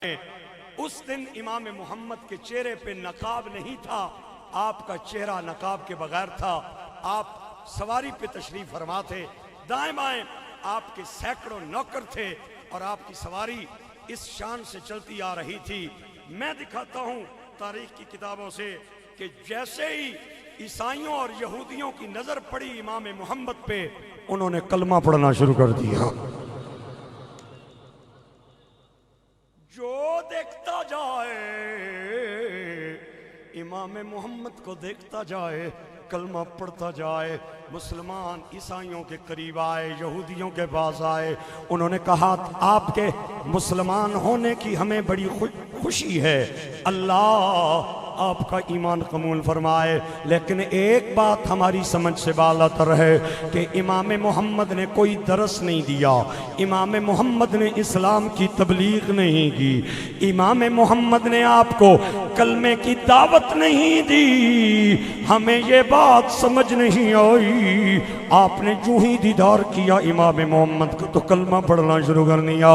اس دن امام محمد کے چہرے پہ نقاب نہیں تھا، آپ کا چہرہ نقاب کے بغیر تھا۔ آپ سواری پہ تشریف فرما تھے، دائیں بائیں آپ کے سینکڑوں نوکر تھے اور آپ کی سواری اس شان سے چلتی آ رہی تھی۔ میں دکھاتا ہوں تاریخ کی کتابوں سے کہ جیسے ہی عیسائیوں اور یہودیوں کی نظر پڑی امام محمد پہ، انہوں نے کلمہ پڑھنا شروع کر دیا۔ جو دیکھتا جائے امام محمد کو دیکھتا جائے، کلمہ پڑھتا جائے۔ مسلمان عیسائیوں کے قریب آئے، یہودیوں کے پاس آئے، انہوں نے کہا آپ کے مسلمان ہونے کی ہمیں بڑی خوشی ہے، اللہ آپ کا ایمان قبول فرمائے، لیکن ایک بات ہماری سمجھ سے بالاتر ہے کہ امام محمد نے کوئی درس نہیں دیا، امام محمد نے اسلام کی تبلیغ نہیں کی، امام محمد نے آپ کو کلمے کی دعوت نہیں دی، ہمیں یہ بات سمجھ نہیں آئی۔ آپ نے جو ہی دیدار کیا امام محمد کو تو کلمہ پڑھنا شروع کر دیا۔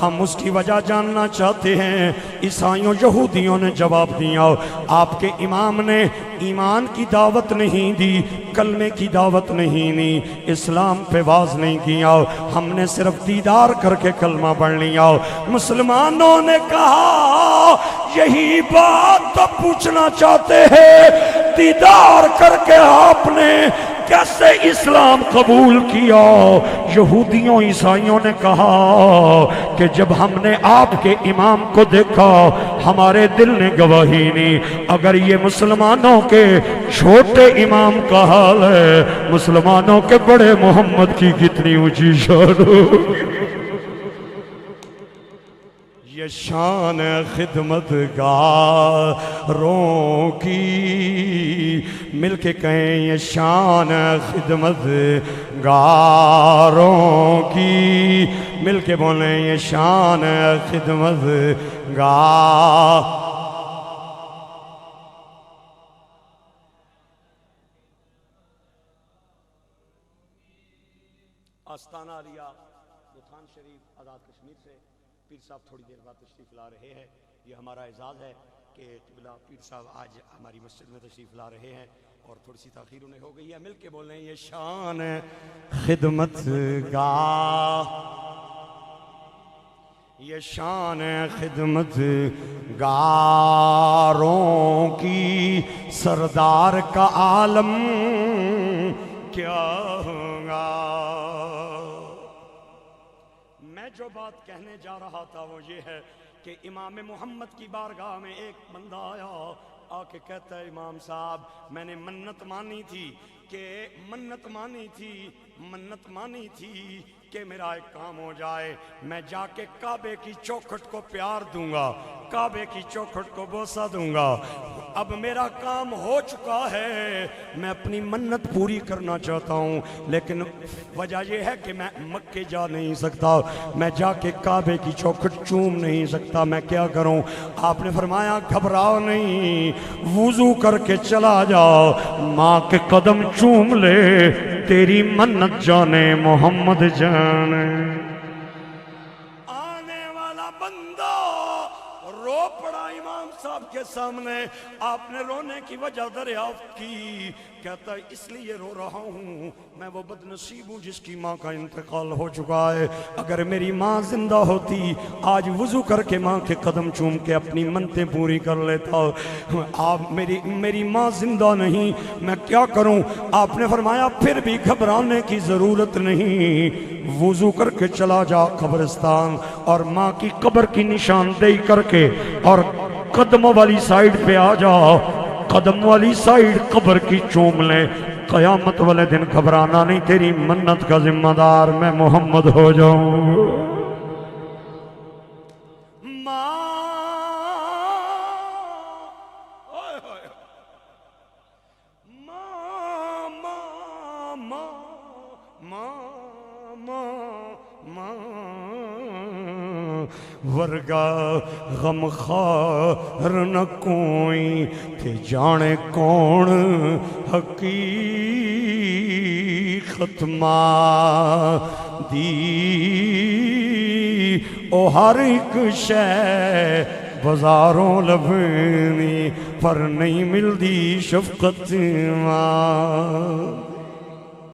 ہم اس کی وجہ جاننا چاہتے ہیں۔ عیسائیوں یہودیوں نے جواب دیا، آپ کے امام نے ایمان کی دعوت نہیں دی، کلمے کی دعوت نہیں دی، اسلام پہ واز نہیں کیا، ہم نے صرف دیدار کر کے کلمہ پڑھ لیا۔ مسلمانوں نے کہا یہی بات تو پوچھنا چاہتے ہیں، دیدار کر کے آپ نے کیسے اسلام قبول کیا؟ یہودیوں عیسائیوں نے کہا کہ جب ہم نے آپ کے امام کو دیکھا ہمارے دل نے گواہی نہیں۔ اگر یہ مسلمانوں کے چھوٹے امام کا حال ہے، مسلمانوں کے بڑے محمد کی کتنی اونچی شان ہوگی۔ یہ شان خدمت گاروں کی، مل کے کہیں یہ شان خدمت گاروں کی، مل کے بولیں یہ شان خدمت گار۔ آستانہ علیہ بطان شریف آزاد کشمیر سے پیر صاحب تھوڑی دیر بعد تشریف لا رہے ہیں۔ یہ ہمارا اعزاز ہے کہ قبلہ پیر صاحب آج ہماری مسجد میں تشریف لا رہے ہیں اور تھوڑی سی تاخیر انہیں ہو گئی ہے۔ مل کے بولیں یہ شان خدمت گاہ، یہ شان خدمت گاروں کی، سردار کا عالم کیا ہوگا۔ میں جو بات کہنے جا رہا تھا وہ یہ ہے کہ امام محمد کی بارگاہ میں ایک بندہ آیا، آ کے کہتا ہے امام صاحب میں نے منت مانی تھی کہ میرا ایک کام ہو جائے، میں جا کے کعبے کی چوکھٹ کو پیار دوں گا، کعبے کی چوکھٹ کو بوسہ دوں گا۔ اب میرا کام ہو چکا ہے، میں اپنی منت پوری کرنا چاہتا ہوں، لیکن وجہ یہ ہے کہ میں مکے جا نہیں سکتا، میں جا کے کعبے کی چوکھٹ چوم نہیں سکتا، میں کیا کروں؟ آپ نے فرمایا گھبراؤ نہیں، وضو کر کے چلا جاؤ، ماں کے قدم چوم لے، تیری منت جانے محمد جانے۔ آنے والا بندہ رو پڑا امام صاحب کے سامنے، آپ نے رونے کی وجہ دریافت کی، کہتا ہے اس لیے رو رہا ہوں میں وہ بد نصیب ہوں جس کی ماں کا انتقال ہو چکا ہے، اگر میری ماں زندہ ہوتی آج وضو کر کے ماں کے قدم چوم کے اپنی منتیں پوری کر لیتا۔ آپ میری ماں زندہ نہیں، میں کیا کروں؟ آپ نے فرمایا پھر بھی گھبرانے کی ضرورت نہیں، وضو کر کے چلا جا قبرستان اور ماں کی قبر کی نشاندہی کر کے اور قدموں والی سائیڈ پہ آ جا، قدم والی سائیڈ قبر کی چوم لے، قیامت والے دن گھبرانا نہیں، تیری منت کا ذمہ دار میں محمد ہو جاؤں۔ ورگا غم خار نہ کوئی تھے، جانے کون حقیقت ماں دی او ہر ایک شے بازاروں لبھنی پر نہیں ملدی شفقت ماں